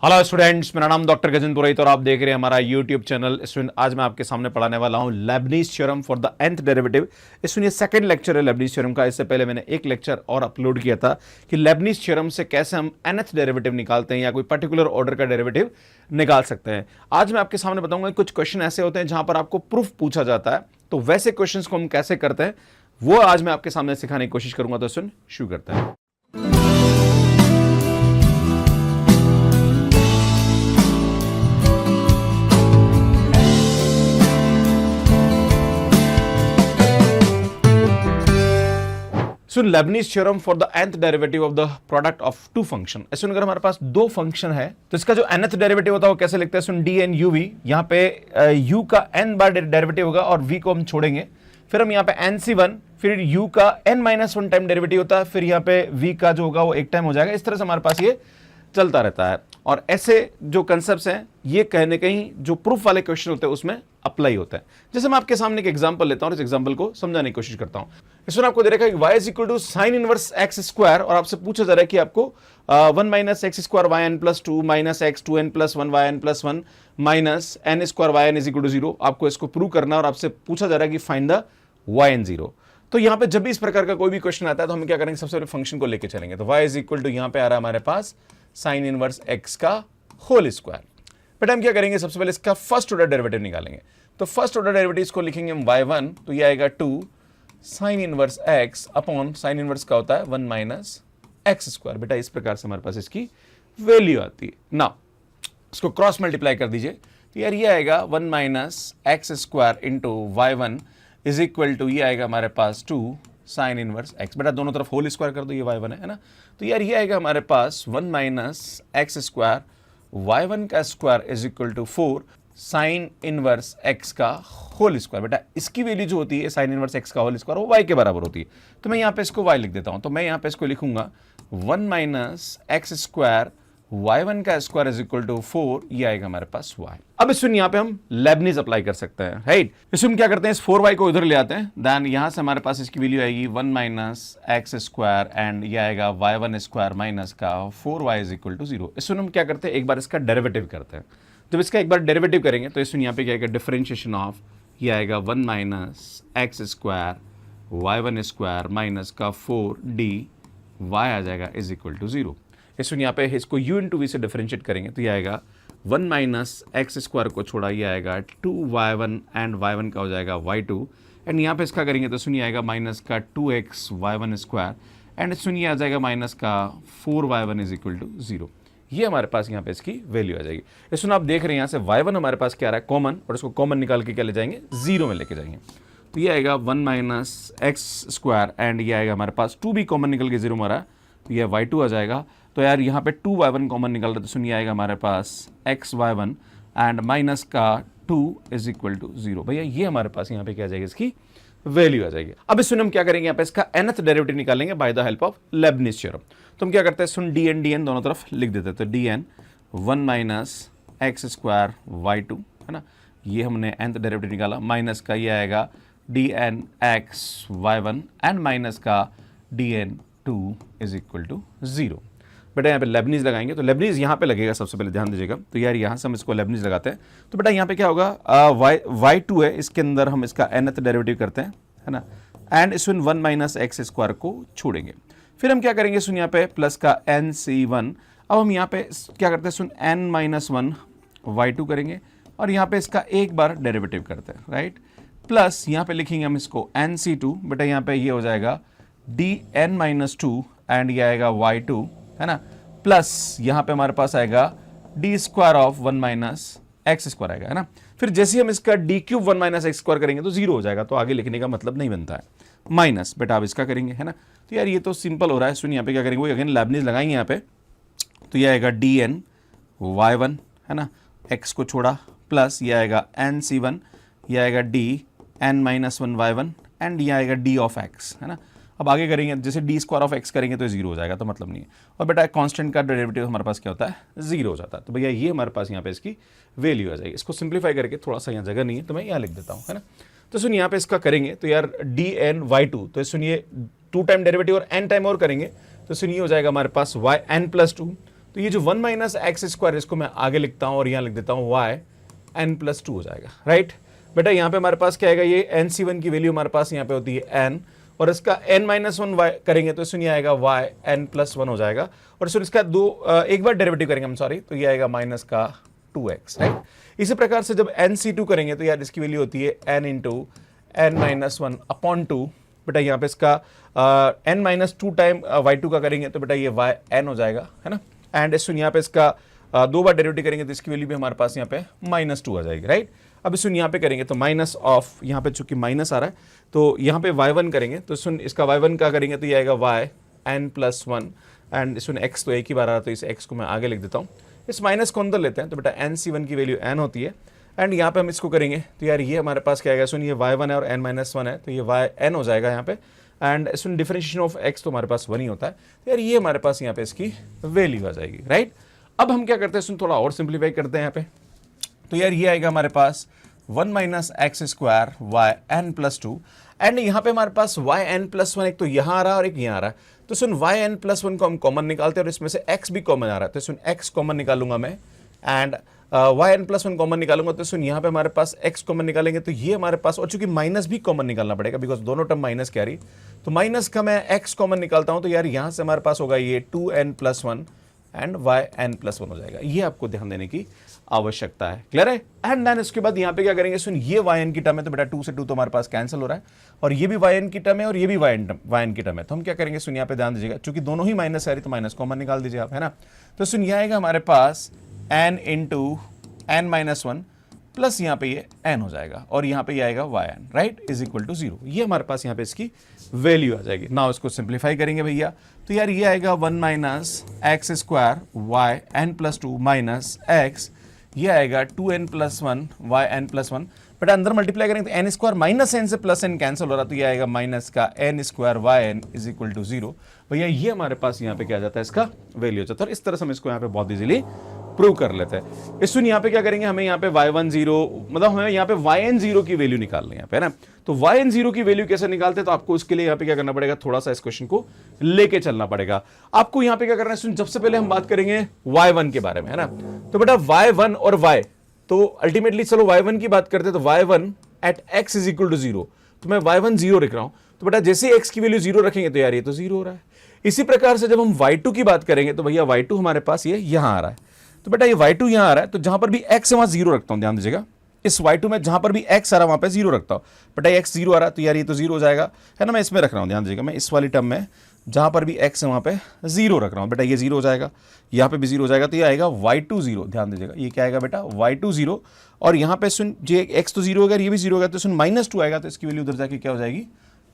Hello students, मेरा नाम doctor Gajendra पुरोहित और आप देख रहे हैं हमारा यूट्यूब चैनल। स्टूडेंट, आज मैं आपके सामने पढ़ाने वाला हूं Lebanese theorem for the nth derivative. ये सेकंड लेक्चर है लेबनीज थ्योरम का। इससे पहले मैंने एक लेक्चर और अपलोड किया था कि लेबनीज थ्योरम से कैसे हम nth डेरिवेटिव निकालते हैं या कोई पर्टिकुलर ऑर्डर का डेरिवेटिव निकाल सकते हैं। आज मैं आपके सामने बताऊंगा कुछ क्वेश्चन ऐसे होते हैं जहां पर आपको प्रूफ पूछा जाता है, तो वैसे क्वेश्चन को हम कैसे करते हैं वो आज मैं आपके सामने सिखाने की कोशिश करूंगा। तो सुन शुरू करते हैं। सुन Leibniz theorem for the nth derivative of the product of two function. सुन, अगर हमारे पास दो फंक्शन है तो इसका जो nth डेरिवेटिव होता है वो कैसे लिखते हैं? सुन, डी एन यू वी, यहाँ पे u का n बार डेरिवेटिव होगा और v को हम छोड़ेंगे। फिर हम यहाँ पे nc1, फिर u का n-1 टाइम डेरिवेटिव होता है, फिर यहाँ पे v का जो होगा वो एक टाइम हो जाएगा। इस तरह से हमारे पास ये चलता रहता है। और ऐसे जो कंसेप्ट्स हैं ये कहीं ना कहीं जो प्रूफ वाले क्वेश्चन होते हैं उसमें अप्लाई होता है। जैसे मैं आपके सामने एक एग्जांपल लेता हूं और इस एग्जांपल को समझाने की कोशिश करता हूं। इसमें आपको दे रखा है कि y is equal to sine inverse x square और आपसे पूछा जा रहा है कि आपको 1 minus x square y n plus 2 minus x 2n plus 1 y n plus 1 minus n square y n is equal to 0। आपको इसको प्रूव करना है और आपसे पूछा जा रहा है कि फाइंड द वाई एन 0। तो यहाँ पे जब भी इस प्रकार का कोई भी क्वेश्चन आता है तो हम क्या करेंगे, सबसे पहले फंक्शन को लेके चलेंगे। तो y इज इक्वल टू यहाँ पे आ रहा है हमारे पास साइन इनवर्स x का होल स्क्वायर। बेटा हम क्या करेंगे, सबसे पहले इसका फर्स्ट ऑर्डर डेरिवेटिव निकालेंगे। तो फर्स्ट ऑर्डर डेरिवेटिव इसको लिखेंगे हम y1, तो ये आएगा 2 sign inverse x upon sine inverse का होता है 1 माइनस एक्स स्क्वायर। बेटा इस प्रकार से हमारे पास इसकी वैल्यू आती है ना। इसको क्रॉस मल्टीप्लाई कर दीजिए तो यार ये आएगा 1 minus x square into y1 is equal to ये आएगा हमारे पास 2 साइन इनवर्स x। बेटा दोनों तरफ होल स्क्वायर कर दो, ये y1 है ना। तो यार ये आएगा हमारे पास 1 माइनस एक्स स्क्वायर y1 का square is equal to 4 sine inverse x का होल स्क्वायर। बेटा इसकी वैल्यू जो होती है साइन इनवर्स x का होल स्क्वायर वो y के बराबर होती है। तो मैं यहाँ पे इसको y लिख देता हूँ। तो मैं यहाँ पे इसको लिखूंगा 1 माइनस एक्स स्क्वायर y1 का स्क्वायर इज इक्वल टू 4, ये आएगा हमारे पास y। अब इस यहाँ पे हम लेबनीज अप्लाई कर सकते हैं, राइट। इसमें क्या करते हैं, इस 4y को इधर ले आते हैं, देन यहां से हमारे पास इसकी वैल्यू आएगी 1 माइनस एक्स स्क्वायर एंड ये आएगा y1 स्क्वायर माइनस का 4y इज इक्वल टू 0। इसमें हम क्या करते हैं, एक बार इसका डेरिवेटिव करते हैं। जब इसका एक बार डेरिवेटिव करेंगे तो इसमें यहाँ पे क्या आएगा, डिफरेंशिएशन ऑफ ये आएगा 1 minus x square y1 square minus का 4d y आ जाएगा इज इक्वल टू 0। इसमें यहाँ पे इसको u इंटू वी से डिफरेंशिएट करेंगे तो ये आएगा 1 माइनस एक्स स्क्वायर को छोड़ा ये आएगा 2y1 एंड y1 का हो जाएगा y2 एंड यहाँ पे इसका करेंगे तो सुनिए आएगा माइनस का 2x y1 स्क्वायर एंड सुनिए आ जाएगा माइनस का 4y1 इज इक्वल टू 0। ये हमारे पास यहाँ पे इसकी वैल्यू आ जाएगी। इसमें आप देख रहे हैं यहाँ से y1 हमारे पास क्या आ रहा है, कॉमन, और इसको कॉमन निकाल के क्या ले जाएंगे, 0 में लेके जाएंगे। तो ये आएगा 1 माइनस एक्स स्क्वायर एंड ये आएगा हमारे पास 2 भी कॉमन निकल के 0 मारा तो ये y2 आ जाएगा। तो यार यहाँ पे 2y1 कॉमन निकल रहा है तो सुनिए आएगा हमारे पास xy1 एंड माइनस का 2 इज इक्वल टू 0। भैया ये हमारे पास यहाँ पे क्या आ जाएगी, इसकी वैल्यू आ जाएगी। अब इस हम क्या करेंगे, यहाँ पे इसका nth डेरिवेटिव निकालेंगे by the help of Lebanese theorem. तो हम क्या करते हैं, सुन dn दोनों तरफ लिख देते हैं। तो dn 1 minus x square y2 है ना, ये हमने nth डेरिवेटिव निकाला, माइनस का ये आएगा dn x y1 and minus का dn 2 इज इक्वल टू 0। बेटा यहाँ पे लेबनीज लगाएंगे तो लेबनीज यहाँ पे लगेगा, सबसे पहले ध्यान दीजिएगा। तो यार यहाँ से हम इसको लेबनीज लगाते हैं तो बेटा यहाँ पे क्या होगा, y2 है, इसके अंदर हम इसका nth डेरिवेटिव करते हैं, है ना, एंड इसमें 1 माइनस एक्स स्क्वायर को छोड़ेंगे। फिर हम क्या करेंगे, सुन यहाँ पे प्लस का nc1। अब हम यहाँ पे क्या करते हैं, सुन n-1 y2 करेंगे और यहाँ पे इसका एक बार डेरिवेटिव करते हैं, राइट। प्लस यहाँ पे लिखेंगे हम इसको nc2। बेटा यहाँ पे ये हो जाएगा dn-2 एंड ये आएगा y2, है ना, प्लस यहाँ पे हमारे पास आएगा D square of 1 minus x square आएगा, है ना। फिर जैसे ही हम इसका D cube 1 minus x square करेंगे तो 0 हो जाएगा, तो आगे लिखने का मतलब नहीं बनता है, माइनस। बेटा अब इसका करेंगे, है ना। तो यार ये तो सिंपल हो रहा है। सुन यहाँ पे क्या करेंगे, वो अगेन लेबनीज लगाएंगे यहाँ पे। तो ये आएगा dn y1, है ना, x को छोड़ा, प्लस ये आएगा nc1, ये आएगा dn-1 y1 एंड ये आएगा d ऑफ x, है ना। अब आगे करेंगे, जैसे डी स्क्वायर ऑफ एक्स करेंगे तो 0 हो जाएगा, तो मतलब नहीं है। और बेटा कांस्टेंट का डेरिवेटिव हमारे पास क्या होता है, 0 हो जाता है। तो भैया ये हमारे पास यहाँ पे इसकी वैल्यू आ जाएगी। इसको सिंप्लीफाई करके, थोड़ा सा यहाँ जगह नहीं है तो मैं यहाँ लिख देता हूँ, है ना। तो सुनिए यहाँ पे इसका करेंगे तो यार dn/y2, तो सुनिए 2 टाइम डेरिवेटिव और n टाइम और करेंगे तो सुनिए हो जाएगा हमारे पास yn+2। तो ये जो 1 माइनस एक्स स्क्वायर इसको मैं आगे लिखता हूं और यहां लिख देता हूं y n प्लस 2 हो जाएगा, राइट। बेटा यहां पे हमारे पास क्या आएगा, ये nc1 की वैल्यू हमारे पास यहां पे होती है n, और इसका n माइनस 1 y करेंगे तो सुनिए आएगा y n प्लस 1 हो जाएगा, और सुन इसका एक बार डेरिवेटिव करेंगे हम, सॉरी, तो ये आएगा माइनस का 2x, राइट। इसी प्रकार से जब nc2 करेंगे तो यार इसकी वैल्यू होती है n into n minus 1 upon 2। बेटा यहाँ पे इसका n माइनस 2 टाइम y2 का करेंगे तो बेटा ये y n हो जाएगा, है ना। एंड सुन यहाँ पे इसका 2 बार डेरिवेटिव करेंगे तो इसकी वैल्यू भी हमारे पास यहाँ पे माइनस 2 आ जाएगी, राइट। अब सुन यहाँ पे करेंगे तो माइनस ऑफ, यहाँ पे चूंकि माइनस आ रहा है तो यहाँ पे y1 करेंगे तो सुन इसका y1 का करेंगे तो ये आएगा y n plus 1, and soon x तो एक ही बार आ रहा है तो इस x को मैं आगे लिख देता हूँ, इस माइनस को अंदर लेते हैं तो बेटा nc1 की वैल्यू n होती है, एंड यहाँ पे हम इसको करेंगे तो यार ये हमारे पास क्या आएगा, सुन ये y1 है और n माइनस 1 है तो ये yn हो जाएगा यहाँ पे, and soon differentiation of x तो हमारे पास 1 ही होता है, तो यार ये हमारे पास यहाँ पे इसकी वैल्यू आ जाएगी, राइट। अब हम क्या करते हैं, सुन थोड़ा और सिंप्लीफाई करते हैं यहाँ पे, तो यार ये आएगा हमारे पास 1 minus x square y n plus 2, and यहाँ पे हमारे पास वाई एन प्लस 1 एक तो यहाँ आ रहा है और एक यहाँ आ रहा है, तो सुन वाई एन प्लस 1 को हम कॉमन निकालते हैं और इसमें से x भी कॉमन आ रहा है, तो सुन x कॉमन निकालूंगा मैं, and y n plus 1 common निकालूंगा तो सुन यहाँ पे हमारे पास x कॉमन निकालेंगे तो ये हमारे पास, और चूंकि माइनस भी कॉमन निकालना पड़ेगा बिकॉज दोनों टर्म माइनस कैरी, तो माइनस का मैं x कॉमन निकालता हूँ तो यार यहाँ से हमारे पास होगा ये 2n plus 1 and y n plus 1 हो जाएगा, ये आपको ध्यान देने की आवश्यकता है, क्लियर है। एंड देन इसके बाद यहाँ पे क्या करेंगे, सुन ये वाई एन की टर्म है तो बेटा 2 से 2 तो हमारे पास कैंसिल हो रहा है, और ये भी वाई एन की टर्म है और ये भी वाई एन की टर्म है, तो हम क्या करेंगे, सुन यहाँ पे ध्यान दीजिएगा, चूंकि दोनों ही माइनस आ रही तो माइनस कॉमन निकाल दीजिए आप, है ना। तो सुन यह आएगा हमारे पास n into n minus 1 plus यहाँ पे ये n हो जाएगा, और यहाँ पे ये आएगा y n, right, is equal to 0, ये हमारे पास यहाँ पे इसकी वैल्यू आ जाएगी। नाउ इसको सिंप्लीफाई करेंगे भैया, तो यार ये आएगा 1 minus x square y n plus 2 minus x, ये आएगा 2n plus 1 y n plus 1, but अंदर मल्टीप्लाई करेंगे तो एन स्क्वायर माइनस एन से प्लस एन कैंसिल हो रहा, तो ये आएगा माइनस का n square y n is equal to 0। भैया ये हमारे पास यहाँ पे क्या आ जाता है, इसका वैल्यू हो जाता है, और इस तरह से हम इसको यहाँ पे बहुत इजीली प्रूव कर लेते हैं। इस सुन यहाँ पे क्या करेंगे, हमें यहाँ पे y10 मतलब हमें यहाँ पे yn0 की वैल्यू निकालनी है यहाँ पे, है ना। तो yn0 की वैल्यू कैसे निकालते हैं, तो आपको उसके लिए यहाँ पे क्या करना पड़ेगा, थोड़ा सा इस क्वेश्चन को लेके चलना पड़ेगा। आपको यहाँ पे क्या करना है, सुन सबसे पहले हम बात करेंगे y1 के बारे में, है ना। तो बेटा y1 और y, तो अल्टीमेटली चलो y1 की बात करते हैं, तो y1 at x is equal to 0, तो मैं y1 0 लिख रहा हूं, तो बेटा जैसे x की वैल्यू 0 रखेंगे तो यार ये तो 0 हो रहा है। इसी प्रकार से जब हम y2 की बात करेंगे तो भैया y2 हमारे पास ये यहां आ रहा है, तो बेटा ये y2 यहां आ रहा है, तो जहां पर भी x है वहां 0 रखता हूं, ध्यान दीजिएगा, इस y2 में जहां पर भी x आ रहा है वहां पे 0 रखता हूं, बेटा x 0 आ रहा है तो यार ये तो 0 हो जाएगा, है ना। मैं इसमें रख रहा हूं, ध्यान दीजिएगा, मैं इस वाली टर्म में जहां पर भी x है वहां पे 0 रख रहा हूं, बेटा ये 0 हो जाएगा, यहाँ पे भी 0 हो जाएगा, तो ये आएगा y2 0, ध्यान दीजिएगा, ये क्या आएगा बेटा y2 0, और यहाँ पे सुन जे x तो 0 होगा, ये भी 0 होगा, तो सुन माइनस 2 आएगा, तो इसकी वैल्यू उधर जाके क्या हो जाएगी,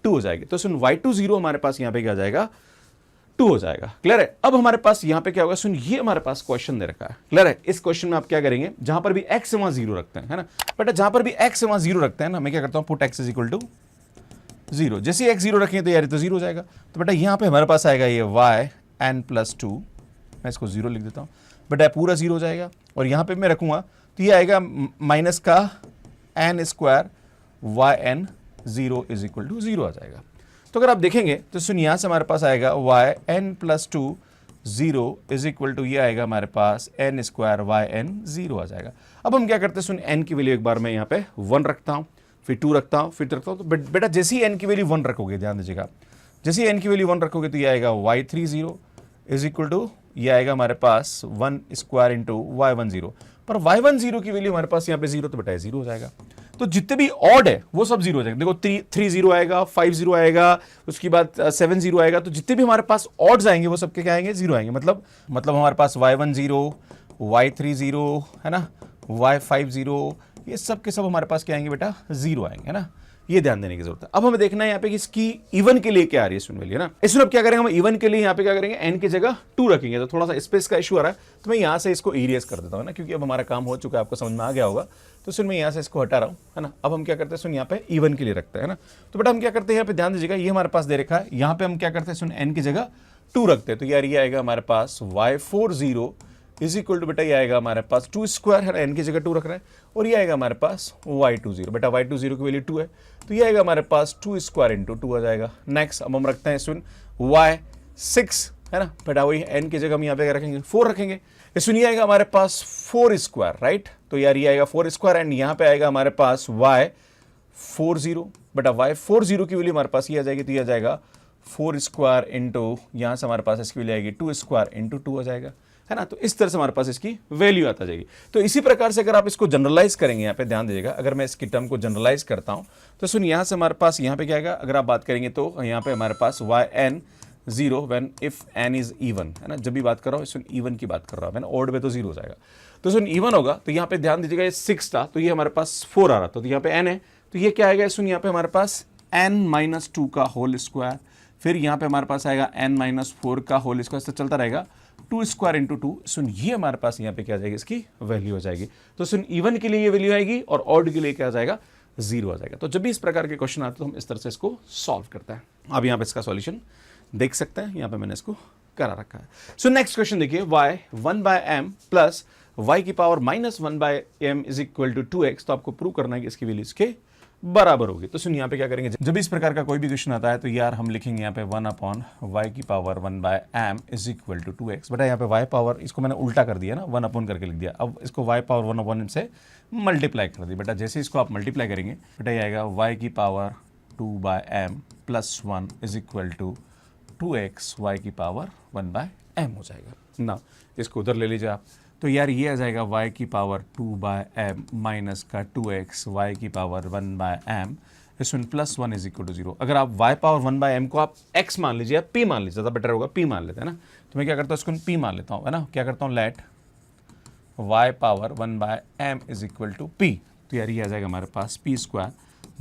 2 हो जाएगी, तो सुन y2 0 हमारे पास यहाँ पे क्या जाएगा, 2 हो जाएगा, क्लियर है। अब हमारे पास यहाँ पे क्या होगा, सुन ये हमारे पास क्वेश्चन दे रखा है, क्लियर है। इस क्वेश्चन में आप क्या करेंगे, जहां पर भी x है वहां 0 रखते हैं, है ना, बेटा जहां पर भी x है वहां 0 रखते हैं ना, मैं क्या करता हूँ, put x is equal to 0, जैसे x 0 रखेंगे तो यार तो 0 हो जाएगा, तो बेटा यहाँ पे हमारे पास आएगा ये y n प्लस 2, मैं इसको 0 लिख देता हूँ, बेटा पूरा 0 हो जाएगा, और यहाँ पे मैं रखूंगा तो ये आएगा माइनस का n square y n 0 is equal to 0 आ जाएगा। तो अगर आप देखेंगे तो सुन यहाँ से हमारे पास आएगा y n plus 2 0 is equal to ये आएगा हमारे पास n स्क्वायर वाई एन 0 आ जाएगा। अब हम क्या करते हैं, सुन n की वैल्यू एक बार मैं यहाँ पे 1 रखता हूँ, फिर 2 रखता हूँ, फिर 3 रखता हूँ, तो बेटा जैसे ही n की वैल्यू 1 रखोगे, ध्यान दीजिएगा, जैसे ही n की वैल्यू 1 रखोगे तो ये आएगा y30 इज इक्वल टू ये आएगा हमारे पास 1 स्क्वायर इंटू y10, पर y10 की वैल्यू हमारे पास यहाँ पे 0, तो बेटा 0 हो जाएगा। तो जितने भी ऑड है वो सब 0 हो जाएगा, देखो 3 0 आएगा, 5 0 आएगा, उसके बाद 7 0 आएगा, तो जितने भी हमारे पास ऑड्स आएंगे वो सबके क्या आएंगे, 0 आएंगे, मतलब हमारे पास y10 y30 है ना, y50, ये सब के सब हमारे पास क्या आएंगे बेटा, 0 आएंगे, है ना। ये ध्यान देने की जरूरत है। अब हमें देखना है यहाँ पे कि इसकी इवन के लिए क्या आ रही है, सुन वैल्यू, है ना। इसमें अब क्या करेंगे, हम इवन के लिए यहाँ पे क्या करेंगे, n की जगह 2 रखेंगे, तो थोड़ा सा स्पेस का इशू आ रहा है, तो मैं यहाँ से इसको इरेज कर देता हूँ ना, क्योंकि अब हमारा काम हो चुका है, आपको समझ में आ गया होगा, तो सुन मैं यहाँ से इसको हटा रहा हूँ, है ना। अब हम क्या करते हैं, सुन यहाँ पे इवन के लिए रखते हैं ना, तो बेटा हम क्या करते हैं, यहाँ पे ध्यान दीजिएगा, ये हमारे पास दे रखा है, यहाँ पे हम क्या करते हैं, सुन n की जगह 2 रखते हैं, तो यार ये आएगा हमारे पास y40 इज इक्वल टू बेटा ये आएगा हमारे पास 2 स्क्वायर है, n की जगह 2 रख रहे हैं, और ये आएगा हमारे पास y20, बेटा y20 की वैल्यू 2 है, तो ये आएगा हमारे पास 2 स्क्वायर इंटू 2 आ जाएगा। नेक्स्ट अब हम रखते हैं सुन y6 है ना बेटा, वही n की जगह हम यहाँ पे क्या रखेंगे 4 रखेंगे। ये सुनिए आएगा हमारे पास 4 स्क्वायर, राइट। तो यार ये आएगा 4 स्क्वायर एंड यहाँ पे आएगा हमारे पास y 40, बेटा y 40 की वैल्यू हमारे पास ये आ जाएगी, तो ये आ जाएगा 4 स्क्वायर इंटू यहाँ से हमारे पास इसकी वैल्यू आएगी 2 स्क्वायर इंटू 2 आ जाएगा, है ना। तो इस तरह से हमारे पास इसकी वैल्यू आता जाएगी। तो इसी प्रकार से अगर आप इसको जनरलाइज करेंगे, यहाँ पे ध्यान दीजिएगा, अगर मैं इसकी टर्म को जनरलाइज करता हूँ तो सुन यहाँ से हमारे पास यहाँ पे क्या आएगा, अगर आप बात करेंगे तो यहाँ पे हमारे पास yn 0 when if n is even, है ना। जब भी बात कर रहा हूँ सुन इवन की बात कर रहा हूँ मैं, ऑड में तो 0 हो जाएगा। तो सुन इवन होगा तो यहाँ पे ध्यान दीजिएगा ये 6 था, तो ये हमारे पास 4 आ रहा था, तो यहाँ पे n है, तो ये क्या आएगा सुन यहाँ पे हमारे पास n-2 का होल स्क्वायर, फिर यहाँ पे हमारे पास आएगा n-4 का होल स्क्वायर, तो चलता रहेगा 2 स्क्वायर इंटू 2। सुन ये हमारे पास यहाँ पे क्या आ जाएगी, इसकी वैल्यू हो जाएगी। तो सुन इवन के लिए ये वैल्यू आएगी और ऑड के लिए क्या आ जाएगा, 0 आ जाएगा। तो जब भी इस प्रकार के क्वेश्चन आते हैं तो हम इस तरह से इसको सॉल्व करते हैं। अब यहाँ पे इसका सॉल्यूशन देख सकते हैं, यहाँ पे मैंने इसको करा रखा है। सो नेक्स्ट क्वेश्चन देखिए, y 1/m प्लस y की power -1/m is equal to 2x। तो आपको प्रूव करना है कि इसकी वैल्यू इसके बराबर होगी। तो सुन यहाँ पे क्या करेंगे, जब इस प्रकार का कोई भी क्वेश्चन आता है तो यार हम लिखेंगे यहाँ पे 1/y की power 1/m is equal to 2x। बेटा यहाँ पे y पावर, इसको मैंने उल्टा कर दिया ना, 1 करके लिख दिया। अब इसको y पावर 1/m से मल्टीप्लाई कर दी। बेटा जैसे इसको आप मल्टीप्लाई करेंगे, बेटा ये आएगा y की power 2/m plus 1 is equal to 2x y की पावर 1/m हो जाएगा ना। इसको उधर ले लीजिए आप, तो यार ये आ जाएगा y की पावर 2/m माइनस का 2x y की पावर 1/m, इसमें प्लस 1 इज इक्वल टू 0। अगर आप y पावर 1/m को आप x मान लीजिए या p मान लीजिए, ज़्यादा बेटर होगा, p मान लेते हैं ना। तो मैं क्या करता हूँ, इसको p मान लेता हूँ, है ना। क्या करता हूँ, let y power 1/m is equal to p। तो यार ये आ जाएगा हमारे पास p square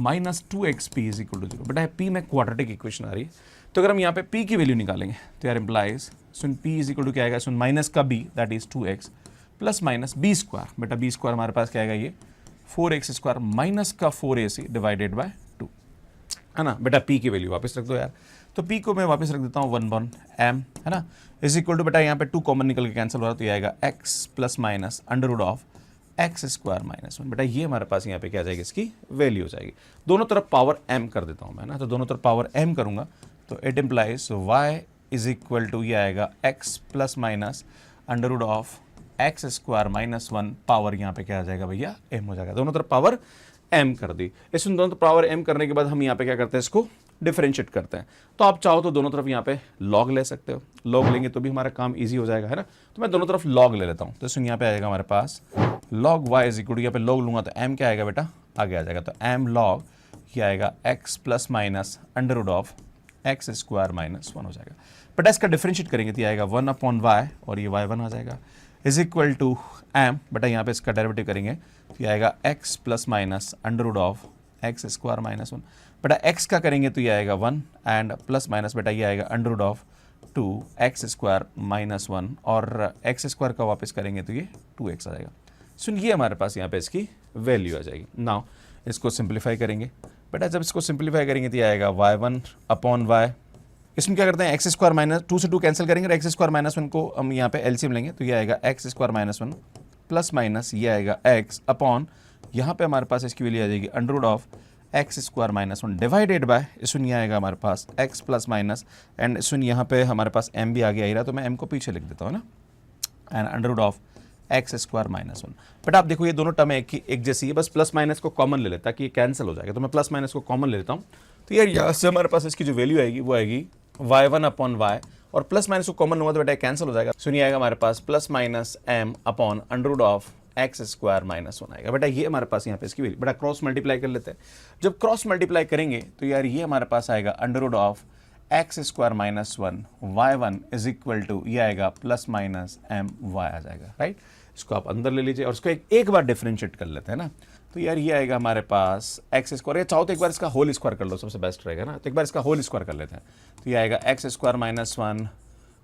minus 2xp is equal to 0। बेटा p में क्वाड्रेटिक इक्वेशन आ रही है, तो अगर हम यहाँ पे p की वैल्यू निकालेंगे तो यार इम्प्लाइज सुन p इज इक्वल टू क्या आएगा, सुन माइनस का b that is 2x plus minus b square. बेटा b स्क्वायर हमारे पास क्या आएगा, ये 4x स्क्वायर माइनस का 4ac डिवाइडेड बाय 2, है ना। बेटा p की वैल्यू वापस रख दो यार, तो p को मैं वापस रख देता हूँ 1/m, है ना, इज इक्वल टू, बेटा यहाँ पे 2 कॉमन निकल के कैंसिल हो रहा है, तो ये आएगा x plus minus under root of x square minus 1। बेटा ये हमारे पास यहाँ पे क्या आ जाएगी, इसकी वैल्यू हो जाएगी। दोनों तरफ पावर m कर देता हूँ मैं ना, तो दोनों तरफ पावर m करूँगा तो it implies y is equal to ये आएगा x plus minus under root of x square minus 1 power यहाँ पे क्या आ जाएगा भैया, m हो जाएगा। दोनों तरफ पावर m कर दी। इसमें दोनों तरफ पावर m करने के बाद हम यहाँ पे क्या करते हैं, इसको डिफरेंशिएट करते हैं। तो आप चाहो तो दोनों तरफ यहाँ पे log ले सकते हो, log लेंगे तो भी हमारा काम ईजी हो जाएगा, है ना। तो मैं दोनों तरफ log ले लेता हूँ, तो इसमें यहाँ पे आएगा हमारे पास log y is equal to, यहाँ पे log लूंगा तो m क्या आएगा बेटा, आगे आ जाएगा, तो m log ये आएगा x plus minus under root of x square minus 1 हो जाएगा। बट इसका डिफरेंशिएट करेंगे तो ये आएगा 1/y और ये y1 आ जाएगा इज इक्वल टू m। बेटा यहाँ पे इसका डेरिवेटिव करेंगे तो ये आएगा x plus minus under root of x square minus 1। बेटा x का करेंगे तो ये आएगा 1 एंड प्लस माइनस, बेटा ये आएगा under root of 2x square minus 1 और x स्क्वायर का वापस करेंगे तो ये 2x आ जाएगा। सुन ये हमारे पास यहाँ पे इसकी वैल्यू आ जाएगी। नाउ इसको सिंप्लीफाई करेंगे। बेटा जब इसको सिंप्लीफाई करेंगे तो ये आएगा y1/y, इसमें क्या करते हैं, एक्स स्क्वायर माइनस 2 से 2 कैंसिल करेंगे और एक्स स्क्वायर माइनस 1 को हम यहाँ पे एलसीएम लेंगे तो ये आएगा x square minus 1 plus minus ये आएगा एक्स अपॉन, यहाँ पे हमारे पास इसकी वैल्यू आ जाएगी under root of x square minus 1 divided by, इसमें ये आएगा हमारे पास एक्स प्लस माइनस एंड इसमें यहाँ पे हमारे पास m भी आगे आ रहा, तो मैं m को पीछे लिख देता हूँ ना, and under root of x square minus 1। But आप देखो ये दोनों टर्म एक जैसी है, बस प्लस माइनस को कॉमन ले लेता ताकि ये कैंसिल हो जाएगा, तो मैं प्लस माइनस को कॉमन ले लेता हूँ। तो यार यहाँ से हमारे पास इसकी जो वैल्यू आएगी वो आएगी y1/y और प्लस माइनस को कॉमन लूंगा तो बेटा कैंसिल हो जाएगा। सुनिए आएगा हमारे पास plus minus m upon under root of x square minus 1 आएगा। बेटा ये हमारे पास यहाँ पे इसकी वैल्यू, बेटा क्रॉस मल्टीप्लाई कर लेते हैं। जब क्रॉस मल्टीप्लाई करेंगे तो यार ये हमारे पास आएगा under root of x square minus 1 y1 is equal to ये आएगा प्लस माइनस my आ जाएगा, राइट। इसको आप अंदर ले लीजिए और इसको एक बार डिफरेंशिएट कर लेते हैं ना, तो यार ये आएगा हमारे पास एक्स स्क्वायर, या चाहो तो एक बार इसका होल स्क्वायर कर लो, सबसे बेस्ट रहेगा ना। तो एक बार इसका होल स्क्वायर कर लेते हैं, तो ये आएगा x square minus 1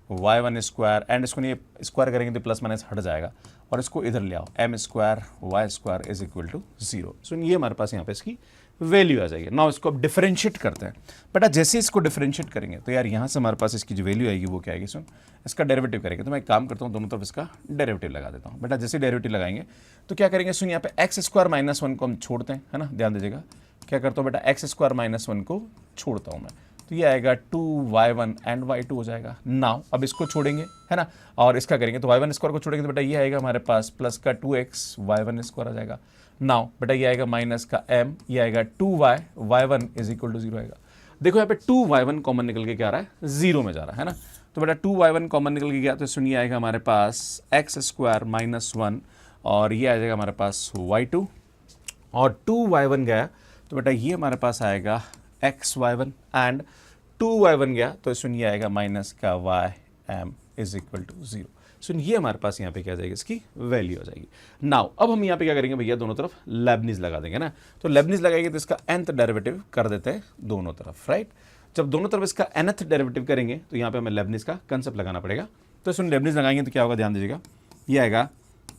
y1 square and इसको नहीं स्क्वायर करेंगे तो प्लस माइनस हट जाएगा और इसको इधर ले आओ m square y square is equal to 0। So ये हमारे पास यहाँ पे इसकी वैल्यू आ जाएगी। नाउ इसको अब डिफरेंशिएट करते हैं। बेटा जैसे इसको डिफरेंशिएट करेंगे तो यार यहाँ से हमारे पास इसकी जो वैल्यू आएगी वो क्या आएगी, सुन इसका डेरिवेटिव करेंगे। तो मैं एक काम करता हूँ, दोनों तरफ इसका डेरिवेटिव लगा देता हूँ। बेटा जैसे डेरिवेटिव लगाएंगे तो क्या करेंगे, सुन यहाँ पे एक्स स्क्वायर माइनस 1 को हम छोड़ते हैं, है ना, ध्यान दीजिएगा। क्या करता हूँ बेटा, एक्स स्क्वायर माइनस 1 को छोड़ता हूँ मैं, तो ये आएगा 2y1 एंड y2 हो जाएगा। नाउ अब इसको छोड़ेंगे, है ना, और इसका करेंगे तो y1 स्क्वायर को छोड़ेंगे तो बेटा ये आएगा हमारे पास प्लस का 2x y1 स्क्वायर आ जाएगा। नाउ बेटा ये आएगा माइनस का m, ये आएगा 2y y1 is equal to 0 आएगा। देखो यहाँ पे 2y1 कॉमन निकल के क्या आ रहा है, 0 में जा रहा है ना, तो बेटा 2y1 कॉमन निकल के गया तो सुनिए आएगा हमारे पास x स्क्वायर माइनस 1 और ये आ जाएगा हमारे पास y2 और 2y1 गया तो बेटा ये हमारे पास आएगा xy1 एंड 2y1 गया तो सुनिए आएगा माइनस का ym इज इक्वल टू 0। सुन ये हमारे पास यहाँ पे क्या आ जाएगी, इसकी वैल्यू आ जाएगी। नाउ अब हम यहाँ पे क्या करेंगे भैया, दोनों तरफ लेबनीज लगा देंगे ना, तो लेबनीज लगाएंगे तो इसका nth डेरिवेटिव कर देते हैं दोनों तरफ, राइट। जब दोनों तरफ इसका nth डेरिवेटिव करेंगे तो यहाँ पे हमें लेबनीज का कंसेप्ट लगाना पड़ेगा। तो सुन लेबनीज लगाएंगे तो क्या होगा, ध्यान दीजिएगा, ये आएगा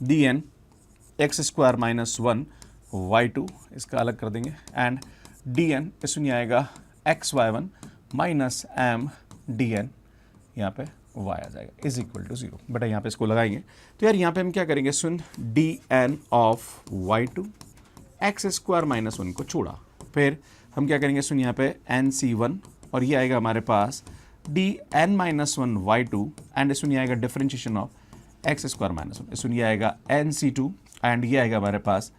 dn x square minus 1 y2, इसका अलग कर देंगे, एंड dn सुनिए आएगा xy1 माइनस m dn यहाँ पे y आ जाएगा इज इक्वल टू 0। बेटा यहाँ पे इसको लगाएंगे तो यार यहाँ पे हम क्या करेंगे, सुन dn of y2 x square minus 1 को छोड़ा, फिर हम क्या करेंगे, सुन यहाँ पे nc1 और ये आएगा हमारे पास dn माइनस 1 y2 एंड सुन ये आएगा differentiation of x square minus 1, सुन ये आएगा nc2 एंड ये आएगा हमारे पास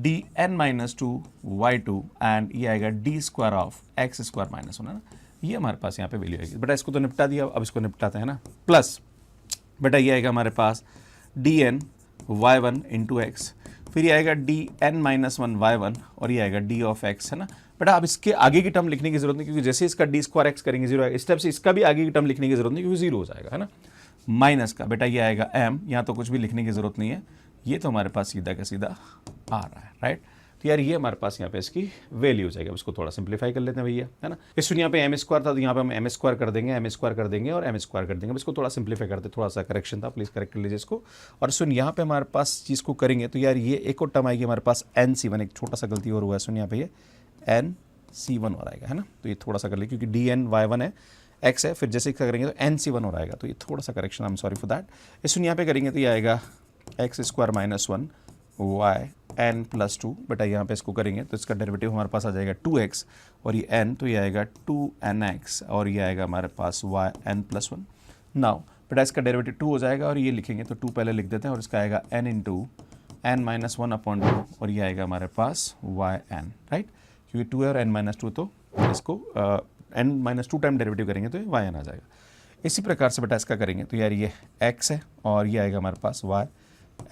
dn माइनस 2 y2 एंड ये आएगा d square of x square minus 1, है ना, ये हमारे पास यहाँ पे वैल्यू आएगी। बेटा इसको तो निपटा दिया, अब इसको निपटाते हैं ना, प्लस बेटा ये आएगा हमारे पास dn y1 इंटू x, फिर ये आएगा dn माइनस 1 y1 और ये आएगा d ऑफ x, है ना। बेटा अब इसके आगे की टर्म लिखने की जरूरत नहीं, क्योंकि जैसे इसका d स्क्वायर x करेंगे 0 आएगा, इस टाइप से इसका भी आगे की टर्म लिखने की जरूरत नहीं क्योंकि 0 हो जाएगा, है ना। माइनस का बेटा ये आएगा m, यहाँ तो कुछ भी लिखने की जरूरत नहीं है, ये तो हमारे पास सीधा का सीधा आ रहा है, राइट। तो यार ये हमारे पास यहाँ पे इसकी वैल्यू हो जाएगी। अब इसको थोड़ा सिंप्लीफाई कर लेते हैं भैया, है ना। इस यहाँ पे एम स्क्वायर था तो यहाँ पे हम एम स्क्वायर कर देंगे, एम स्क्वायर कर देंगे और एम स्क्वायर कर देंगे। अब इसको थोड़ा सिंप्लीफाई करते, थोड़ा सा करेक्शन था, प्लीज करेक्ट कर लीजिए इसको। और सुन यहाँ पे हमारे पास चीज़ को करेंगे तो यार ये एक और टर्म आएगी हमारे पास NC1, एक छोटा सा गलती और हुआ है, सुन यहाँ पे ये NC1 और आएगा, है ना। तो ये थोड़ा सा कर लीजिए क्योंकि DN y1 है, x है, फिर जैसे इसका करेंगे तो NC1 और आएगा, तो ये थोड़ा सा correction, I am sorry for that. इस यहाँ पे करेंगे तो ये आएगा x square minus 1 y n plus 2, बेटा यहाँ पे इसको करेंगे तो इसका डेरिवेटिव हमारे पास आ जाएगा 2x और ये n, तो ये आएगा 2nx और ये आएगा हमारे पास y n प्लस 1। नाउ बेटा इसका डेरिवेटिव 2 हो जाएगा और ये लिखेंगे तो 2 पहले लिख देते हैं और इसका आएगा n इंटू n माइनस 1/2 और ये आएगा हमारे पास y n, राइट, क्योंकि 2 है और n माइनस 2 तो इसको n माइनस 2 टाइम डेरिवेटिव करेंगे तो y n आ जाएगा। इसी प्रकार से बेटा इसका करेंगे तो यार ये x है और ये आएगा हमारे पास y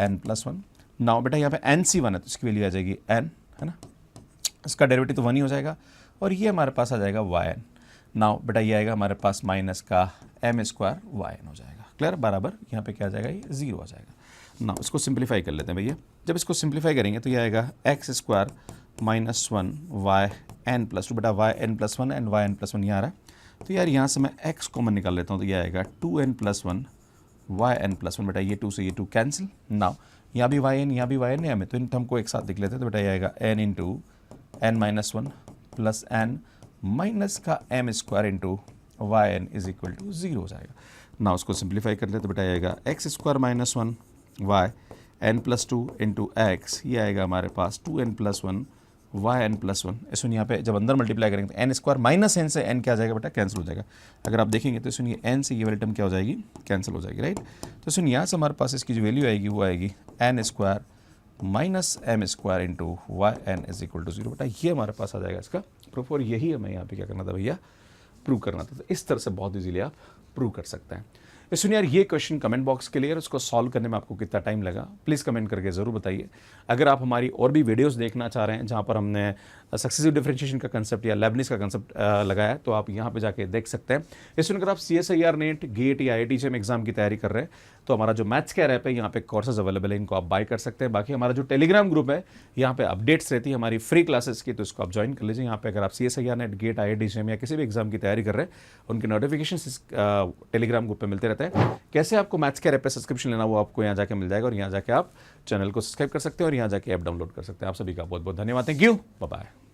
n प्लस 1। नाउ बेटा यहाँ पे NC1 है तो इसकी वैल्यू आ जाएगी n, है ना, इसका डेरिवेटिव तो 1 ही हो जाएगा और ये हमारे पास आ जाएगा yn। नाउ बेटा ये आएगा हमारे पास माइनस का m स्क्वायर yn हो जाएगा, क्लियर, बराबर यहाँ पे क्या आ जाएगा, ये 0 आ जाएगा। नाउ इसको सिंप्लीफाई कर लेते हैं भैया। जब इसको सिंप्लीफाई करेंगे तो ये आएगा x square minus 1 y n plus 2, बेटा y n plus 1 and y n plus 1 यहाँ आ रहा है तो यार यहाँ से मैं x कॉमन निकाल लेता हूँ तो ये आएगा 2n plus 1 y n plus 1, बेटा ये 2 से ये 2 कैंसिल। नाउ यहाँ भी y n, यहाँ भी y n है, हमें तो इन टर्म को एक साथ लिख लेते हैं तो बेटा ये आएगा n into n minus 1 plus n minus का m square into y n is equal to 0 हो जाएगा। ना उसको सिंप्लीफाई कर लेते तो बेटा आएगा x square minus 1 y n plus 2 into x, ये आएगा हमारे पास 2n plus 1 y n plus 1। इसमें यहाँ पे जब अंदर मल्टीप्लाई करेंगे तो n स्क्वायर माइनस n से n क्या आ जाएगा बेटा, कैंसिल हो जाएगा। अगर आप देखेंगे तो सुनिए n से ये वाली टर्म क्या हो जाएगी, कैंसिल हो जाएगी, राइट। तो सुनिए यहाँ से हमारे पास इसकी जो वैल्यू आएगी वो आएगी n square minus m square into y n is equal to 0, बेटा ये हमारे पास आ जाएगा इसका प्रूफ। और यही हमें यहाँ पे क्या करना था भैया, प्रूव करना था। तो इस तरह से बहुत ईजीली आप प्रूव कर सकते हैं। सुनिए यार ये क्वेश्चन कमेंट बॉक्स के लिए, उसको सॉल्व करने में आपको कितना टाइम लगा प्लीज़ कमेंट करके ज़रूर बताइए। अगर आप हमारी और भी वीडियोस देखना चाह रहे हैं जहां पर हमने सक्सेसिव डिफरेंशिएशन का कंसेप्ट या लेबनीज का कंसेप्ट लगाया है तो आप यहां पे जाके देख सकते हैं। इसमें अगर आप CSIR नेट गेट या IIT एग्जाम की तैयारी कर रहे हैं तो हमारा जो मैथ्स कैर ऐप है यहाँ पे कोर्सेज अवेलेबल है, इनको आप बाय कर सकते हैं। बाकी हमारा जो टेलीग्राम ग्रुप है यहाँ पे अपडेट्स रहती है हमारी फ्री क्लासेस की, तो इसको आप ज्वाइन कर लीजिए। यहाँ पे अगर आप CSIR नेट गेट IIT या किसी भी एग्जाम की तैयारी कर रहे हैं उनके नोटिफिकेशन टेलीग्राम ग्रुप पे मिलते रहते हैं। कैसे आपको मैथ्स कैर ऐप पे सब्सक्रिप्शन लेना वो आपको यहाँ जाके मिल जाएगा और यहाँ जाके आप चैनल को सब्सक्राइब कर सकते हैं और यहाँ जाके ऐप डाउनलोड कर सकते हैं। आप सभी का बहुत बहुत धन्यवाद, थैंक यू, बाय बाय।